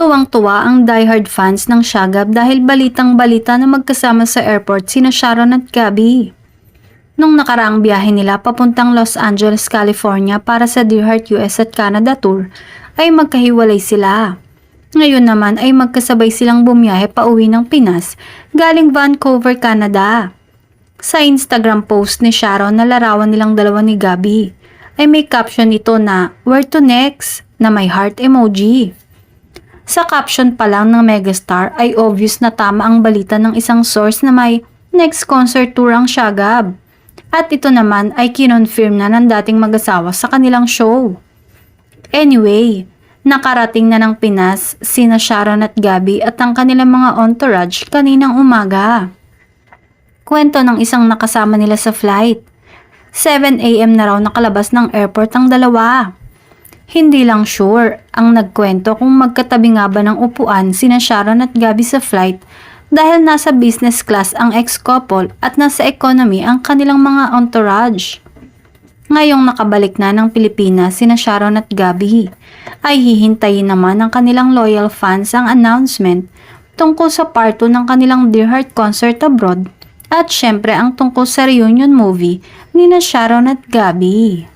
Tuwang-tuwa ang diehard fans ng Shagab dahil balitang-balita na magkasama sa airport sina Sharon at Gabby. Nung nakaraang biyahe nila papuntang Los Angeles, California para sa Dear Heart US at Canada Tour ay magkahiwalay sila. Ngayon naman ay magkasabay silang bumiyahe pa uwi ng Pinas galing Vancouver, Canada. Sa Instagram post ni Sharon na larawan nilang dalawa ni Gabby ay may caption ito na "Where to next?" na may heart emoji. Sa caption pa lang ng megastar ay obvious na tama ang balita ng isang source na may next concert tour ang Shagab. At ito naman ay kinonfirm na ng dating mag-asawa sa kanilang show. Anyway, nakarating na ng Pinas sina Sharon at Gabby at ang kanilang mga entourage kaninang umaga. Kwento ng isang nakasama nila sa flight. 7 AM na raw nakalabas ng airport ang dalawa. Hindi lang sure ang nagkwento kung magkatabi nga ba ng upuan sina Sharon at Gabby sa flight dahil nasa business class ang ex-couple at nasa economy ang kanilang mga entourage. Ngayong nakabalik na ng Pilipinas sina Sharon at Gabby ay hihintayin naman ng kanilang loyal fans ang announcement tungkol sa part 2 ng kanilang Dear Heart concert abroad at syempre ang tungkol sa reunion movie ni na Sharon at Gabby.